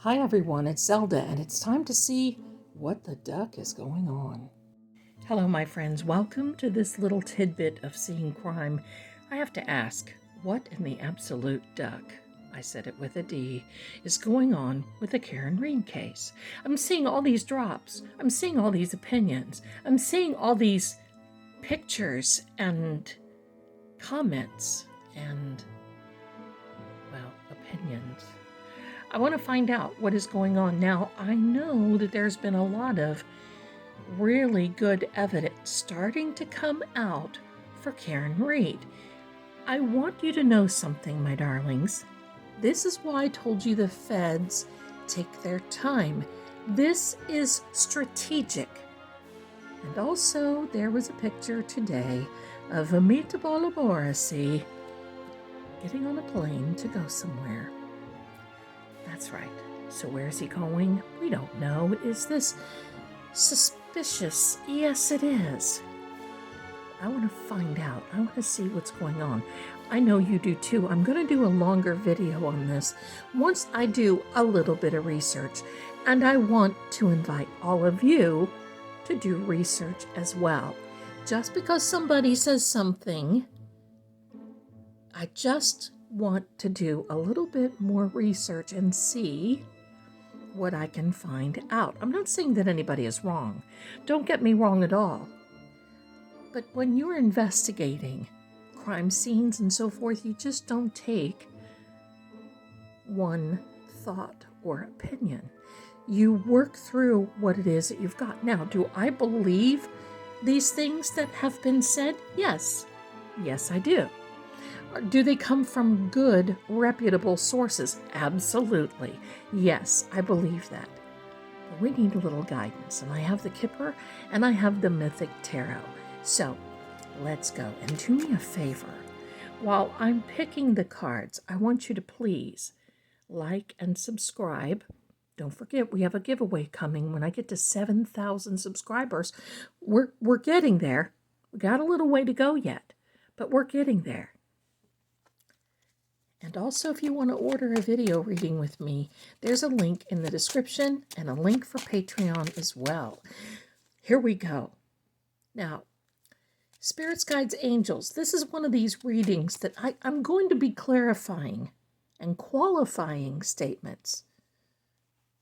Hi everyone, it's Zelda, and it's time to see what the duck is going on. Hello, my friends. Welcome to this little tidbit of seeing crime. I have to ask, what in the absolute duck, I said it with a D, is going on with the Karen Reed case? I'm seeing all these drops. I'm seeing all these opinions. I'm seeing all these pictures and comments and, well, opinions. I want to find out what is going on. Now, I know that there's been a lot of really good evidence starting to come out for Karen Reed. I want you to know something, my darlings. This is why I told you the feds take their time. This is strategic. And also, there was a picture today of Amita Balaborasi getting on a plane to go somewhere. That's right. So where's he going? We don't know. Is this suspicious? Yes, it is. I want to find out. I want to see what's going on. I know you do too. I'm going to do a longer video on this once I do a little bit of research. And I want to invite all of you to do research as well. Just because somebody says something, I just want to do a little bit more research and see what I can find out. I'm not saying that anybody is wrong. Don't get me wrong at all. But when you're investigating crime scenes and so forth, you just don't take one thought or opinion. You work through what it is that you've got. Now, do I believe these things that have been said? Yes. Yes, I do. Do they come from good, reputable sources? Absolutely. Yes, I believe that. But we need a little guidance, and I have the Kipper, and I have the Mythic Tarot. So, let's go. And do me a favor. While I'm picking the cards, I want you to please like and subscribe. Don't forget, we have a giveaway coming when I get to 7,000 subscribers. We're getting there. We got a little way to go yet, but we're getting there. And also, if you want to order a video reading with me, there's a link in the description and a link for Patreon as well. Here we go. Now, Spirits, Guides, Angels. This is one of these readings that I'm going to be clarifying and qualifying statements.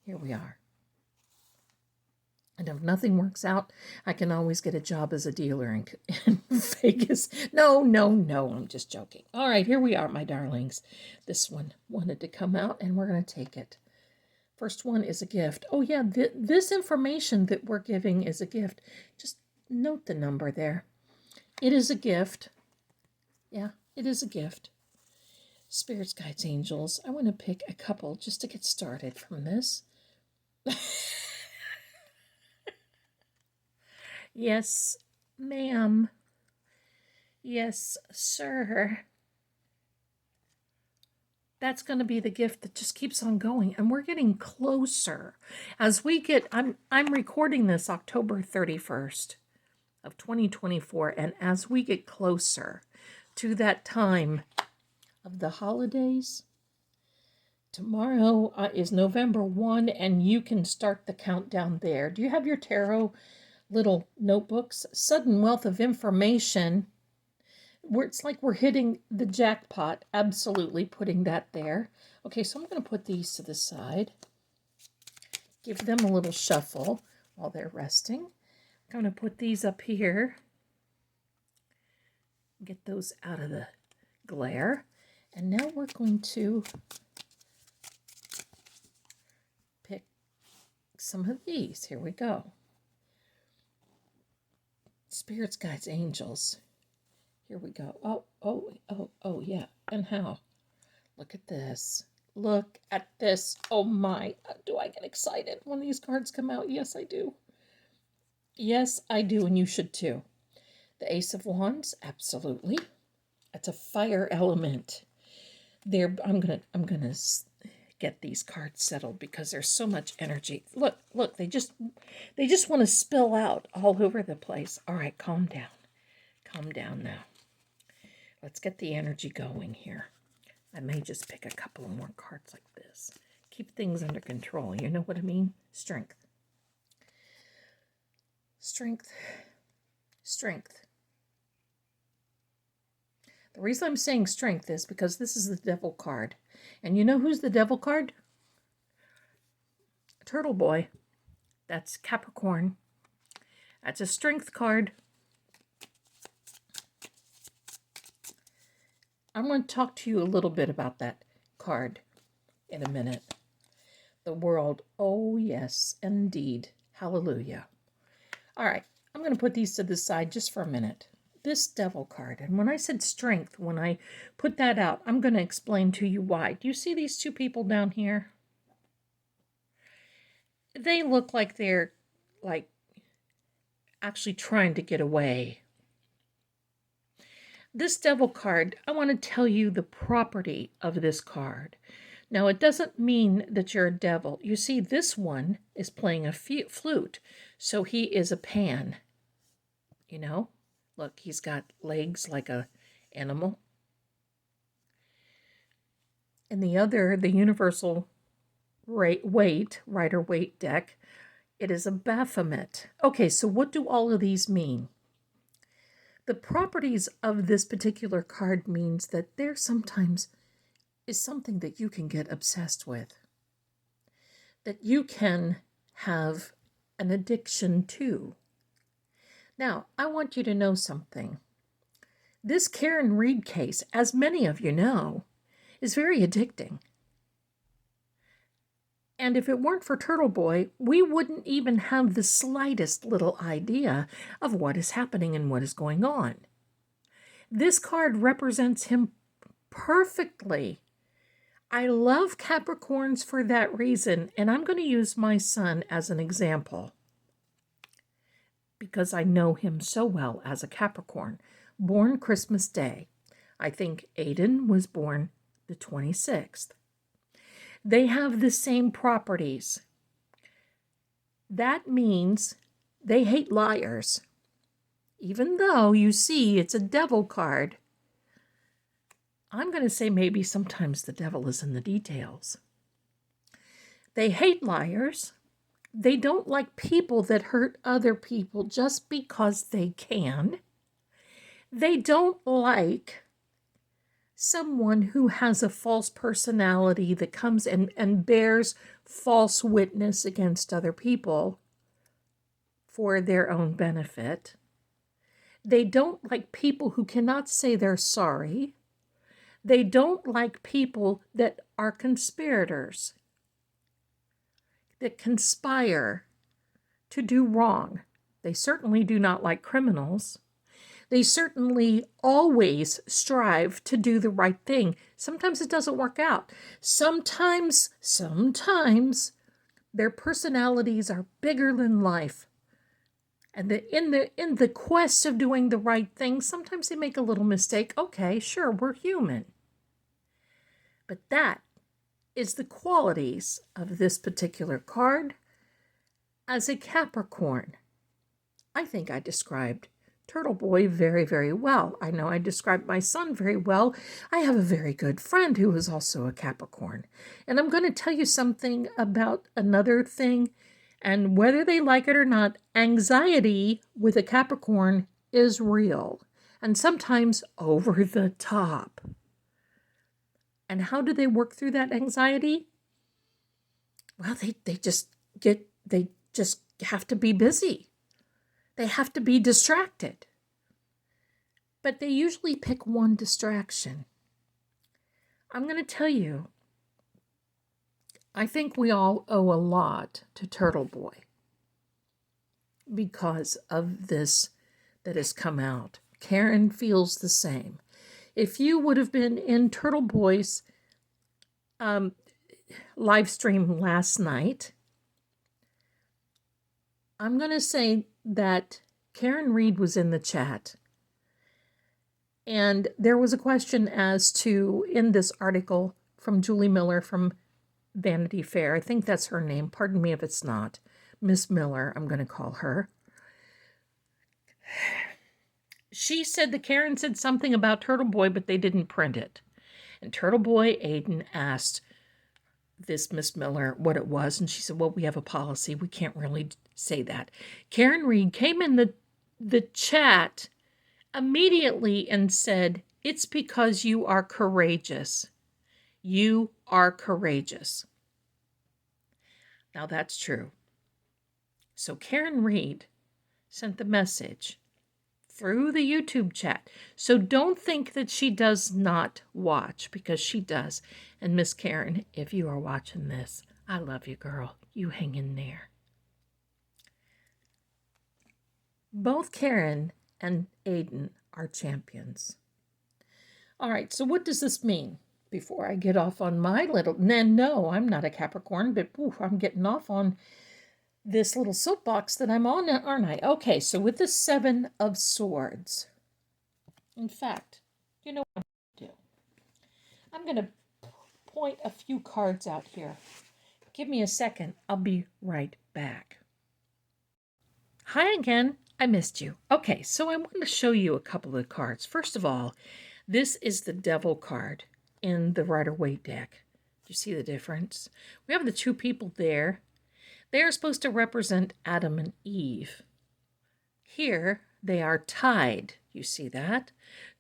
Here we are. And if nothing works out, I can always get a job as a dealer in Vegas. No, I'm just joking. All right, here we are, my darlings. This one wanted to come out, and we're going to take it. First one is a gift. Oh, yeah, this information that we're giving is a gift. Just note the number there. It is a gift. Yeah, it is a gift. Spirits, Guides, Angels. I want to pick a couple just to get started from this. Yes, ma'am. Yes, sir. That's going to be the gift that just keeps on going, and we're getting closer. As we get, I'm recording this October 31st of 2024, and as we get closer to that time of the holidays, tomorrow is November 1, and you can start the countdown there. Do you have your tarot little notebooks? Sudden wealth of information. It's like we're hitting the jackpot. Absolutely putting that there. Okay, so I'm going to put these to the side. Give them a little shuffle while they're resting. I'm going to put these up here. Get those out of the glare. And now we're going to pick some of these. Here we go. Spirits, Guides, Angels. Here we go. Oh, yeah. And how? Look at this. Look at this. Oh, my. Do I get excited when these cards come out? Yes, I do. Yes, I do, and you should too. The Ace of Wands, absolutely. It's a fire element. There, I'm gonna get these cards settled because there's so much energy. Look, they just want to spill out all over the place. All right, calm down now. Let's get the energy going here. I may just pick a couple more cards like this. keep things under control. You know what I mean? Strength. Strength. Strength. The reason I'm saying strength is because this is the devil card. And you know who's the devil card? Turtle Boy. That's Capricorn. That's a strength card. I'm going to talk to you a little bit about that card in a minute. The world. Oh, yes, indeed. Hallelujah. All right. I'm going to put these to the side just for a minute. This devil card. And when I said strength, when I put that out, I'm going to explain to you why. Do you see these two people down here? They look like they're actually trying to get away. This devil card, I want to tell you the property of this card. Now, it doesn't mean that you're a devil. You see, this one is playing a flute, so he is a pan. You know? Look, he's got legs like a animal. And the other, the universal rider weight deck, it is a Baphomet. Okay, so what do all of these mean? The properties of this particular card means that there sometimes is something that you can get obsessed with, that you can have an addiction to. Now, I want you to know something. This Karen Reed case, as many of you know, is very addicting. And if it weren't for Turtle Boy, we wouldn't even have the slightest little idea of what is happening and what is going on. This card represents him perfectly. I love Capricorns for that reason, and I'm going to use my son as an example because I know him so well as a Capricorn. Born Christmas Day. I think Aiden was born the 26th. They have the same properties. That means they hate liars. Even though you see it's a devil card, I'm going to say maybe sometimes the devil is in the details. They hate liars. They don't like people that hurt other people just because they can. They don't like someone who has a false personality that comes and bears false witness against other people for their own benefit. They don't like people who cannot say they're sorry. They don't like people that are conspirators, that conspire to do wrong. They certainly do not like criminals. They certainly always strive to do the right thing. Sometimes it doesn't work out. Sometimes their personalities are bigger than life. And in the quest of doing the right thing, sometimes they make a little mistake. Okay, sure, we're human. But that is the qualities of this particular card as a Capricorn. I think I described Turtle Boy very, very well. I know I described my son very well. I have a very good friend who is also a Capricorn. And I'm going to tell you something about another thing. And whether they like it or not, anxiety with a Capricorn is real. And sometimes over the top. And how do they work through that anxiety? Well, they just have to be busy. They have to be distracted. But they usually pick one distraction. I'm going to tell you, I think we all owe a lot to Turtle Boy because of this that has come out. Karen feels the same. If you would have been in Turtle Boy's live stream last night, I'm going to say that Karen Reed was in the chat. And there was a question as to, in this article from Julie Miller from Vanity Fair, I think that's her name. Pardon me if it's not. Miss Miller, I'm going to call her. She said that Karen said something about Turtle Boy, but they didn't print it. And Turtle Boy Aiden asked this Miss Miller what it was, and she said, well, we have a policy. We can't really say that. Karen Reed came in the chat immediately and said, it's because you are courageous. You are courageous. Now that's true. So Karen Reed sent the message through the YouTube chat. So don't think that she does not watch, because she does. And Miss Karen, if you are watching this, I love you, girl. You hang in there. Both Karen and Aiden are champions. All right, so what does this mean? Before I get off on my little... No, I'm not a Capricorn, but I'm getting off on this little soapbox that I'm on, aren't I? Okay, so with the Seven of Swords. In fact, you know what I'm going to do? I'm going to point a few cards out here. Give me a second. I'll be right back. Hi again. I missed you. Okay, so I want to show you a couple of cards. First of all, this is the Devil card in the Rider-Waite deck. Do you see the difference? We have the two people there. They are supposed to represent Adam and Eve. Here, they are tied, you see that,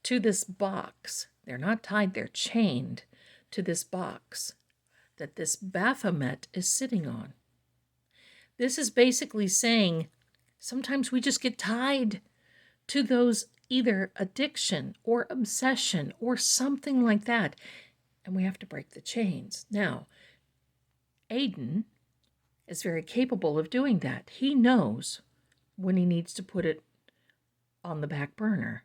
to this box. They're not tied, they're chained to this box that this Baphomet is sitting on. This is basically saying sometimes we just get tied to those either addiction or obsession or something like that, and we have to break the chains. Now, Aiden is very capable of doing that. He knows when he needs to put it on the back burner.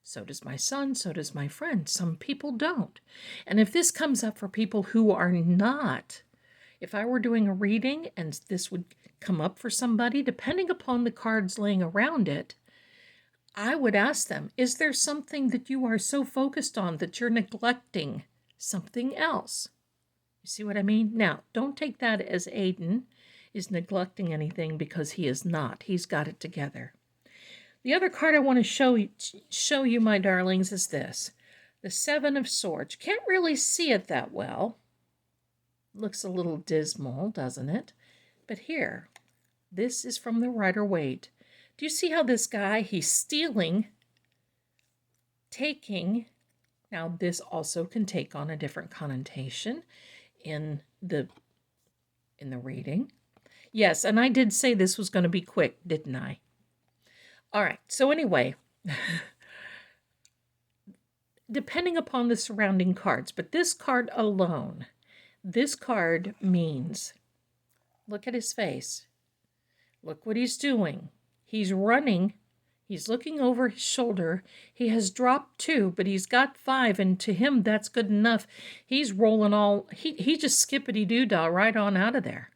So does my son, so does my friend. Some people don't. And if this comes up for people who are not, if I were doing a reading and this would come up for somebody, depending upon the cards laying around it, I would ask them, is there something that you are so focused on that you're neglecting something else? You see what I mean? Now, don't take that as Aiden is neglecting anything, because he is not. He's got it together. The other card I want to show you, my darlings, is this. The Seven of Swords. Can't really see it that well. Looks a little dismal, doesn't it? But here, this is from the Rider-Waite. Do you see how this guy, he's stealing, taking. Now, this also can take on a different connotation in the reading. Yes, and I did say this was going to be quick, didn't I? All right, so anyway, depending upon the surrounding cards, but this card alone, this card means, look at his face. Look what he's doing. He's running. He's looking over his shoulder. He has dropped 2, but he's got 5, and to him, that's good enough. He's rolling all, he just skippity-doo-dah right on out of there.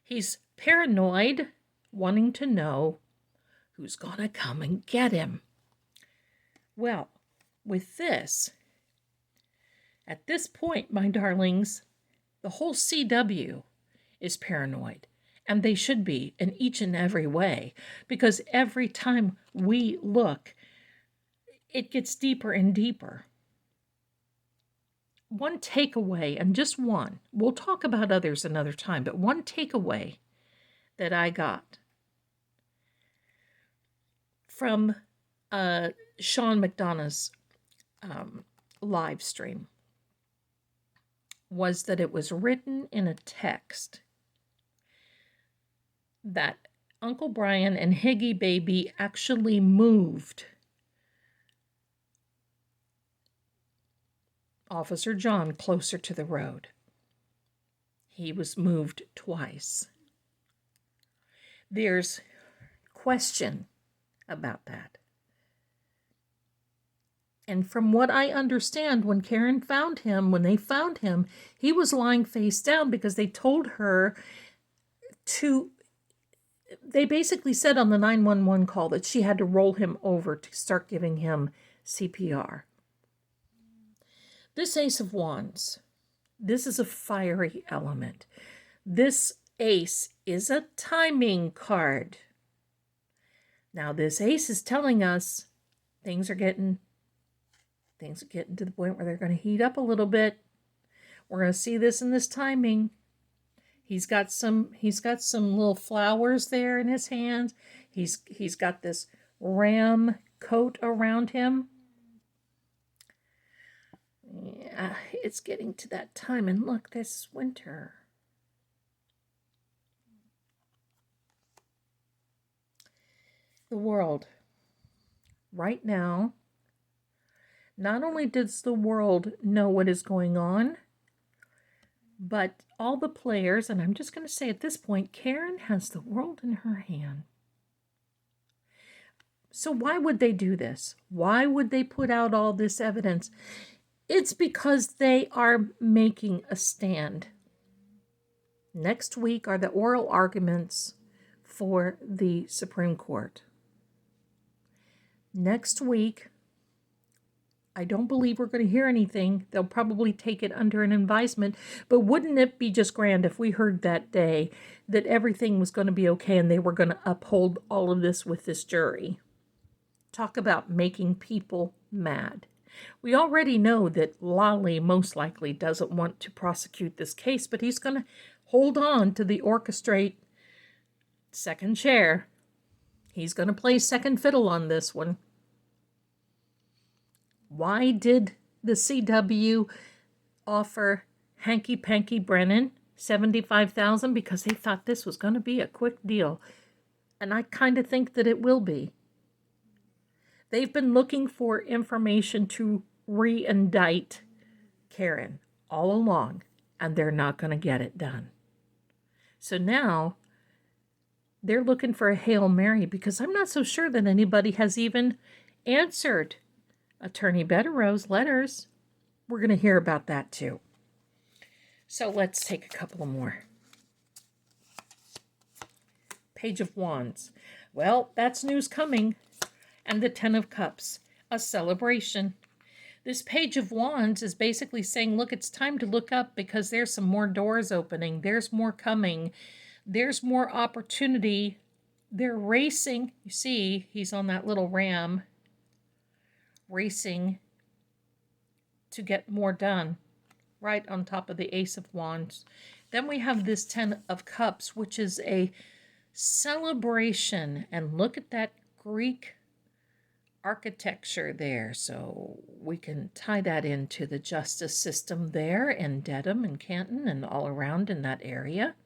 He's paranoid, wanting to know who's going to come and get him. Well, with this, at this point, my darlings, the whole CW is paranoid. And they should be in each and every way, because every time we look, it gets deeper and deeper. One takeaway, and just one, we'll talk about others another time, but one takeaway that I got from Sean McDonough's live stream was that it was written in a text that Uncle Brian and Higgy Baby actually moved Officer John closer to the road. He was moved twice. There's question about that. And from what I understand, when Karen found him, when they found him, he was lying face down because they told her to, they basically said on the 911 call that she had to roll him over to start giving him CPR. This Ace of Wands, this is a fiery element. This ace is a timing card. Now this ace is telling us things are getting to the point where they're going to heat up a little bit. We're going to see this in this timing. He's got some little flowers there in his hands. He's got this ram coat around him. Yeah, it's getting to that time, and look, this is winter. The world right now, not only does the world know what is going on, but all the players, and I'm just going to say at this point, Karen has the world in her hand. So why would they do this? Why would they put out all this evidence? It's because they are making a stand. Next week are the oral arguments for the Supreme Court. Next week, I don't believe we're going to hear anything. They'll probably take it under an advisement. But wouldn't it be just grand if we heard that day that everything was going to be okay and they were going to uphold all of this with this jury? Talk about making people mad. We already know that Lolly most likely doesn't want to prosecute this case, but he's going to hold on to the orchestrate second chair. He's going to play second fiddle on this one. Why did the CW offer Hanky Panky Brennan $75,000? Because they thought this was going to be a quick deal. And I kind of think that it will be. They've been looking for information to re-indict Karen all along, and they're not going to get it done. So now they're looking for a Hail Mary, because I'm not so sure that anybody has even answered Attorney Bettero's letters. We're going to hear about that too. So let's take a couple more. Page of Wands. Well, that's news coming. And the Ten of Cups, a celebration. This Page of Wands is basically saying, look, it's time to look up, because there's some more doors opening. There's more coming. There's more opportunity. They're racing. You see, he's on that little ram, racing to get more done, right on top of the Ace of Wands. Then we have this Ten of Cups, which is a celebration. And look at that Greek architecture there. So we can tie that into the justice system there in Dedham and Canton and all around in that area.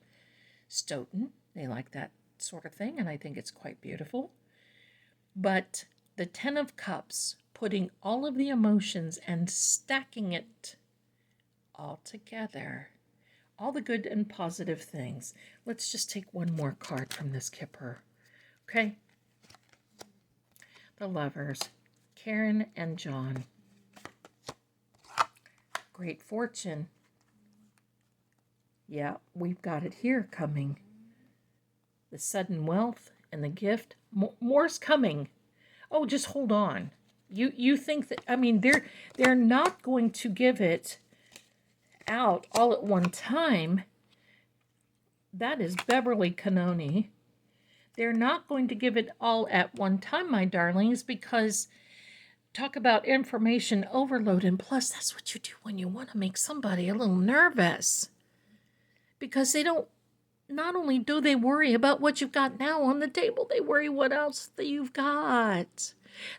Stoughton, they like that sort of thing, and I think it's quite beautiful. But the Ten of Cups, putting all of the emotions and stacking it all together. All the good and positive things. Let's just take one more card from this Kipper. Okay? The Lovers, Karen and John. Great fortune. Yeah, we've got it here coming. The sudden wealth and the gift. More's coming. Oh, just hold on. You think that, I mean, they're not going to give it out all at one time. That is Beverly Cannoni. They're not going to give it all at one time, my darlings, because talk about information overload. And plus, that's what you do when you want to make somebody a little nervous. Because they don't, not only do they worry about what you've got now on the table, they worry what else that you've got.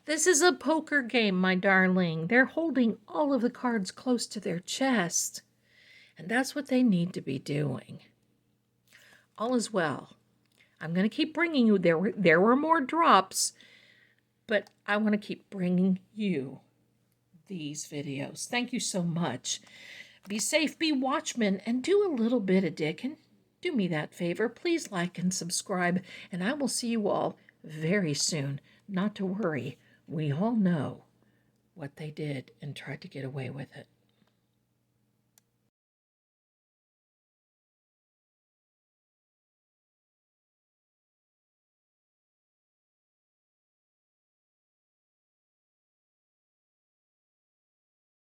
This is a poker game, my darling. They're holding all of the cards close to their chest. And that's what they need to be doing. All is well. I'm going to keep bringing you, there were more drops, but I want to keep bringing you these videos. Thank you so much. Be safe, be watchmen, and do a little bit of digging. Do me that favor. Please like and subscribe, and I will see you all very soon. Not to worry. We all know what they did and tried to get away with it.